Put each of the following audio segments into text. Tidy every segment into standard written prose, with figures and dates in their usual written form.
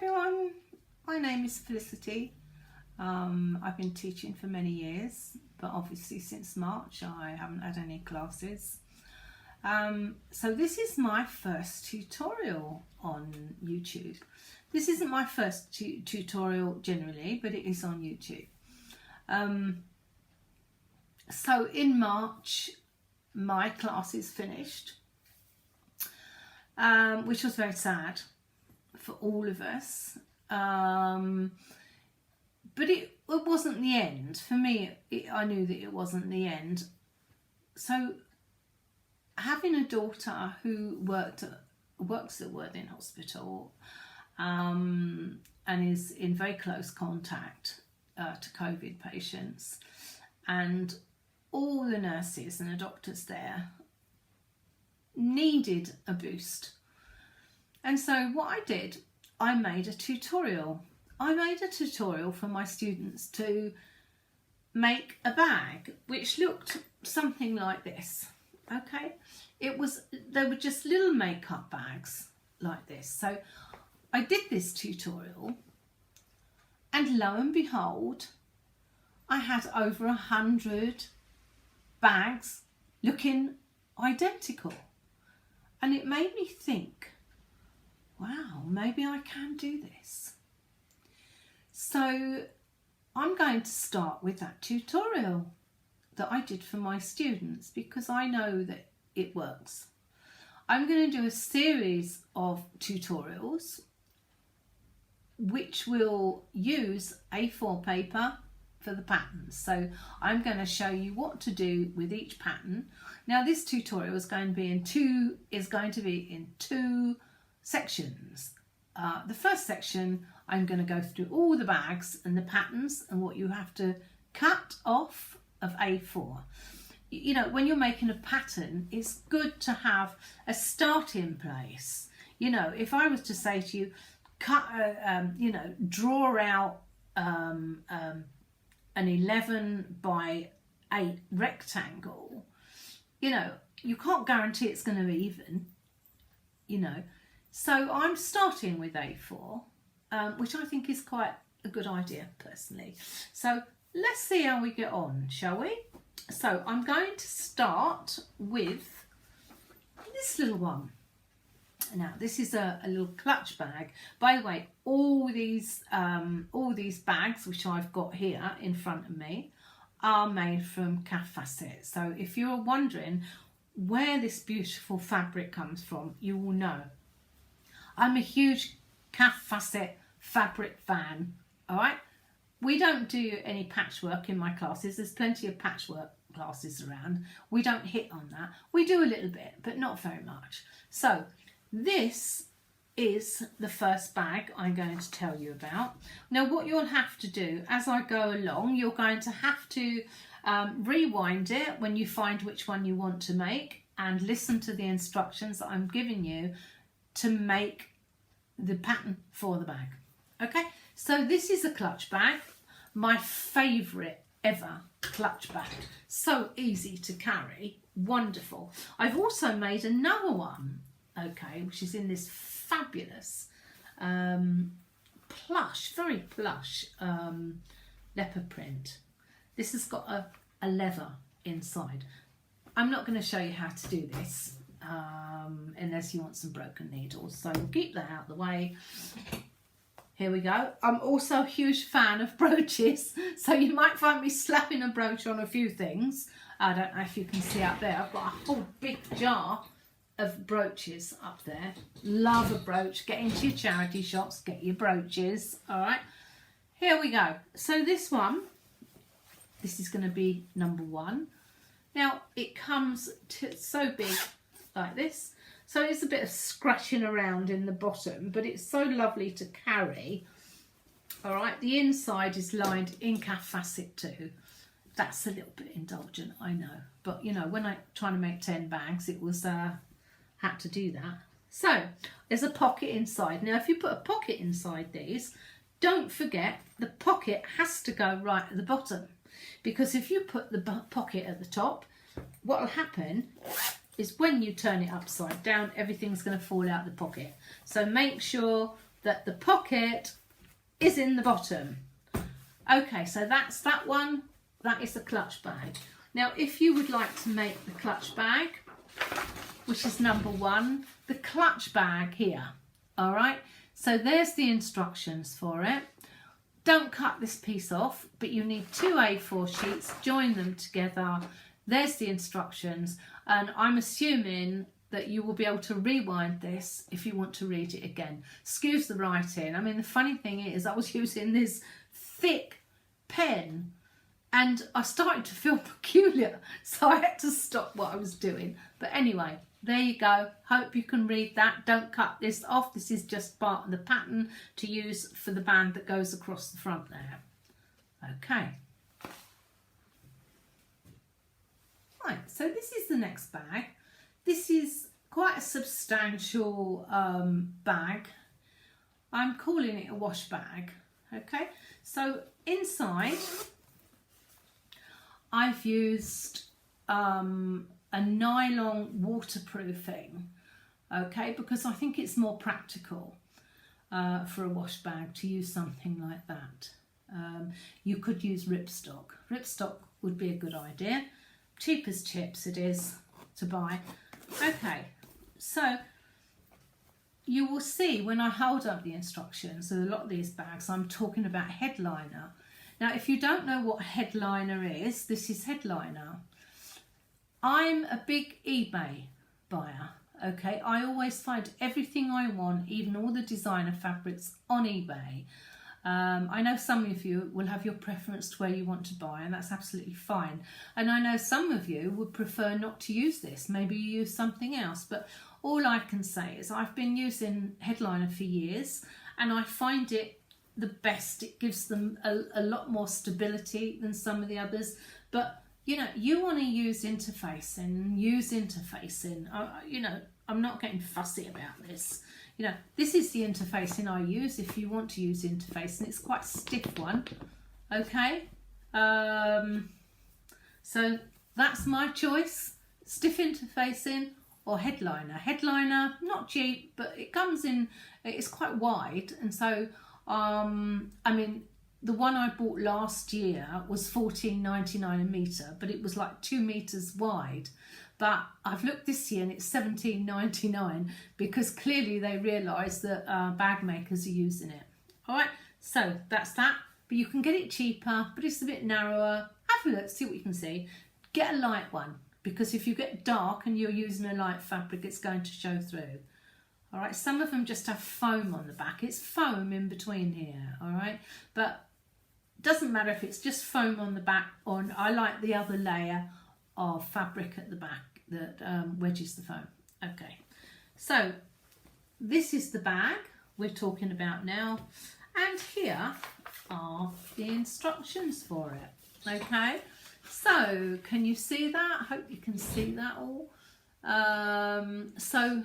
everyone, my name is Felicity. I've been teaching for many years, but obviously since March I haven't had any classes. So this is my first tutorial on YouTube. This isn't my first tutorial generally, but it is on YouTube. So in March my classes finished, which was very sad for all of us, but it wasn't the end for me. I knew that it wasn't the end. So having a daughter who works at Worthing Hospital and is in very close contact to COVID patients, and all the nurses and the doctors there needed a boost. And so what I did, I made a tutorial. I made a tutorial for my students to make a bag which looked something like this. Okay, they were just little makeup bags like this. So I did this tutorial, and lo and behold, I had over 100 bags looking identical, and it made me think, wow, maybe I can do this. So I'm going to start with that tutorial that I did for my students because I know that it works. I'm going to do a series of tutorials which will use A4 paper for the patterns. So I'm going to show you what to do with each pattern. Now this tutorial is going to be in two sections. The first section, I'm going to go through all the bags and the patterns and what you have to cut off of A4. You know, when you're making a pattern, it's good to have a starting place. You know, if I was to say to you, draw out an 11 by 8 rectangle, you know, you can't guarantee it's going to be even, you know. So I'm starting with A4, which I think is quite a good idea personally. So let's see how we get on, shall we? So I'm going to start with this little one. Now this is a little clutch bag. By the way, all these bags which I've got here in front of me are made from calf facet. So if you're wondering where this beautiful fabric comes from, you will know. I'm a huge calf facet fabric fan. All right, we don't do any patchwork in my classes. There's plenty of patchwork classes around. We don't hit on that. We do a little bit, but not very much. So this is the first bag I'm going to tell you about. Now what you'll have to do as I go along, you're going to have to rewind it when you find which one you want to make and listen to the instructions that I'm giving you to make the pattern for the bag. Okay, so this is a clutch bag, my favourite ever clutch bag. So easy to carry, wonderful. I've also made another one, okay, which is in this fabulous plush, very plush leopard print. This has got a leather inside. I'm not going to show you how to do this unless you want some broken needles, so we'll keep that out of the way. Here we go. I'm also a huge fan of brooches, so you might find me slapping a brooch on a few things. I don't know if you can see up there. I've got a whole big jar of brooches up there. Love a brooch. Get into your charity shops, get your brooches. All right, here we go. So this one, this is going to be number 1. Now it comes so big like this, so it's a bit of scratching around in the bottom, but it's so lovely to carry. All right, the inside is lined in calf facet too. That's a little bit indulgent, I know, but you know, when I trying to make 10 bags, it was had to do that. So there's a pocket inside. Now if you put a pocket inside these, don't forget the pocket has to go right at the bottom, because if you put the pocket at the top, what will happen is when you turn it upside down, everything's going to fall out the pocket. So make sure that the pocket is in the bottom. Okay, so that's that one. That is the clutch bag. Now, if you would like to make the clutch bag, which is number 1, the clutch bag here, all right? So there's the instructions for it. Don't cut this piece off, but you need 2 A4 sheets, join them together. There's the instructions, and I'm assuming that you will be able to rewind this if you want to read it again. Excuse the writing. I mean, the funny thing is I was using this thick pen and I started to feel peculiar, so I had to stop what I was doing. But anyway, there you go. Hope you can read that. Don't cut this off. This is just part of the pattern to use for the band that goes across the front there. Okay. Right, so this is the next bag. This is quite a substantial bag. I'm calling it a wash bag. Okay, so inside I've used a nylon waterproofing, okay, because I think it's more practical for a wash bag to use something like that. You could use ripstock. Ripstock would be a good idea. Cheap as chips it is to buy. Okay, so you will see when I hold up the instructions of a lot of these bags, I'm talking about headliner. Now, if you don't know what headliner is, this is headliner. I'm a big eBay buyer, okay? I always find everything I want, even all the designer fabrics, on eBay. I know some of you will have your preference to where you want to buy, and that's absolutely fine. And I know some of you would prefer not to use this. Maybe you use something else, but all I can say is I've been using headliner for years and I find it the best. It gives them a lot more stability than some of the others. But, you know, you want to use interfacing, you know, I'm not getting fussy about this. You know, this is the interfacing I use if you want to use interfacing. It's quite a stiff one, okay? So that's my choice, stiff interfacing or headliner. Headliner, not cheap, but it comes in, it's quite wide. And so, I mean, the one I bought last year was $14.99 a metre, but it was like 2 metres wide. But I've looked this year and it's $17.99 because clearly they realise that bag makers are using it. All right, so that's that. But you can get it cheaper, but it's a bit narrower. Have a look, see what you can see. Get a light one, because if you get dark and you're using a light fabric, it's going to show through. All right, some of them just have foam on the back. It's foam in between here, all right? But it doesn't matter if it's just foam on the back, or I like the other layer of fabric at the back that wedges the foam. Okay, so this is the bag we're talking about now, and here are the instructions for it. Okay, so can you see that? I hope you can see that all. So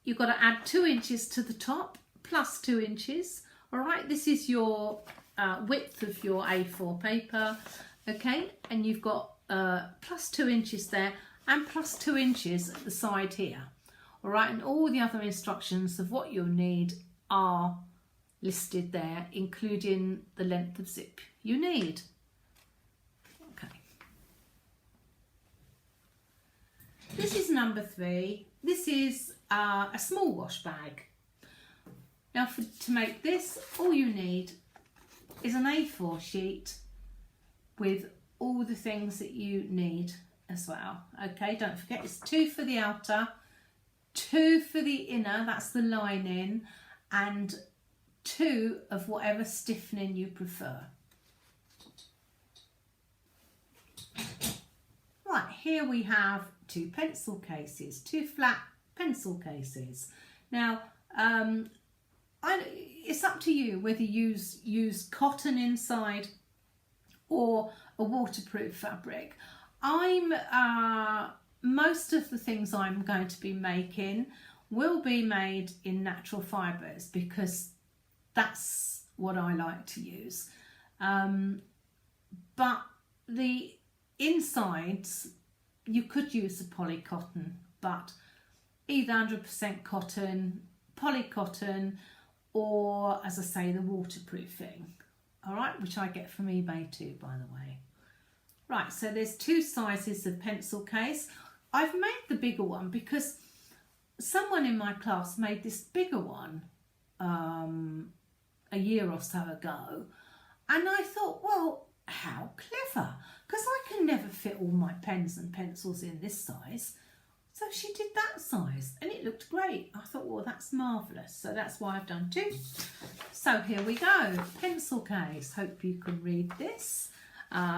you've got to add 2 inches to the top plus 2 inches. All right, this is your width of your A4 paper. Okay, and you've got plus 2 inches there and plus 2 inches at the side here. All right, and all the other instructions of what you'll need are listed there, including the length of zip you need. Okay. This is number 3. This is a small wash bag. Now to make this, all you need is an A4 sheet with all the things that you need as well. Okay, don't forget it's 2 for the outer, 2 for the inner, that's the lining, and 2 of whatever stiffening you prefer. Right, here we have 2 pencil cases, 2 flat pencil cases. Now, it's up to you whether you use cotton inside or a waterproof fabric. Most of the things I'm going to be making will be made in natural fibres because that's what I like to use. But the insides, you could use a polycotton, but either 100% cotton, polycotton, or, as I say, the waterproofing. All right, which I get from eBay too, by the way. Right, so there's 2 sizes of pencil case. I've made the bigger one because someone in my class made this bigger one a year or so ago, and I thought, well, how clever, because I can never fit all my pens and pencils in this size. So she did that size and it looked great. I thought, well, that's marvellous. So that's why I've done 2. So here we go, pencil case. Hope you can read this.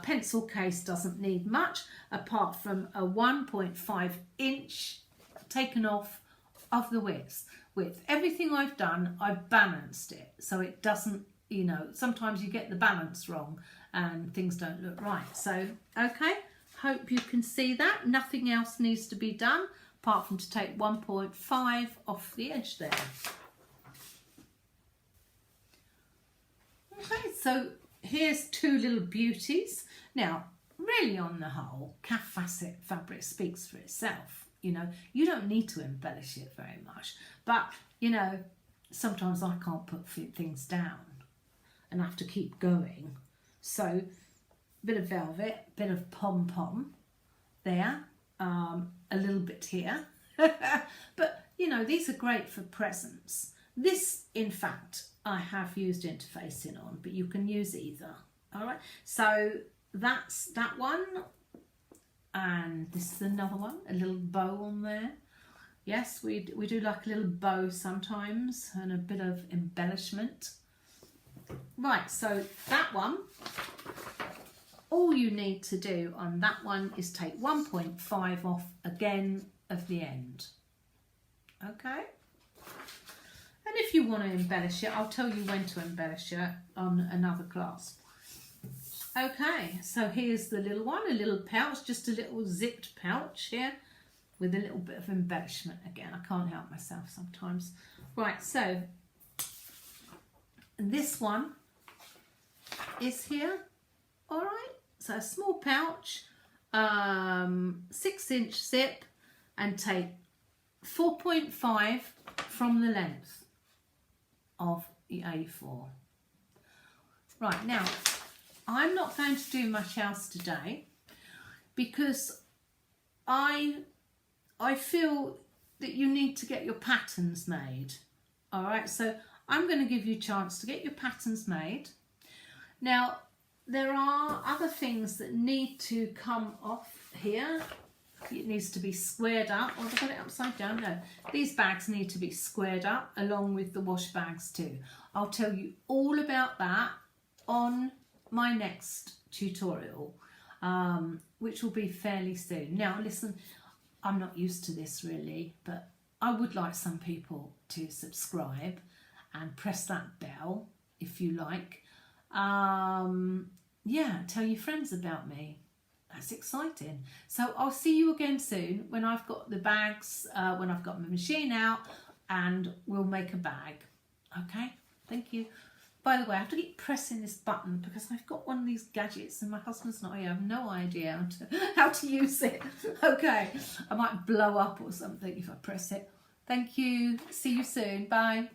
Pencil case doesn't need much apart from a 1.5 inch taken off of the width. With everything I've done, I've balanced it so it doesn't, you know, sometimes you get the balance wrong and things don't look right. So, okay, hope you can see that. Nothing else needs to be done apart from to take 1.5 off the edge there. Okay, so here's 2 little beauties. Now, really on the whole, calf facet fabric speaks for itself. You know, you don't need to embellish it very much. But, you know, sometimes I can't put things down and I have to keep going. So, bit of velvet, bit of pom-pom there, a little bit here. But, you know, these are great for presents. This, in fact, I have used interfacing on, but you can use either. All right, so that's that one. And this is another one, a little bow on there. Yes, we do like a little bow sometimes and a bit of embellishment. Right, so that one, all you need to do on that one is take 1.5 off again of the end. Okay? And if you want to embellish it, I'll tell you when to embellish it on another class. Okay, so here's the little one, a little pouch, just a little zipped pouch here with a little bit of embellishment again. I can't help myself sometimes. Right, so this one is here, all right. So a small pouch, 6-inch zip, and take 4.5 from the length of the A4. Right, now, I'm not going to do much else today because I feel that you need to get your patterns made. All right, so I'm going to give you a chance to get your patterns made. Now, there are other things that need to come off here. It needs to be squared up. Oh, I've got it upside down. No, these bags need to be squared up along with the wash bags too. I'll tell you all about that on my next tutorial, which will be fairly soon. Now listen, I'm not used to this really, but I would like some people to subscribe and press that bell if you like. Yeah, tell your friends about me. That's exciting. So I'll see you again soon when I've got the bags, when I've got my machine out, and we'll make a bag. Okay, thank you. By the way, I have to keep pressing this button because I've got one of these gadgets and my husband's not here. I have no idea how to use it. Okay, I might blow up or something if I press it. Thank you. See you soon. Bye.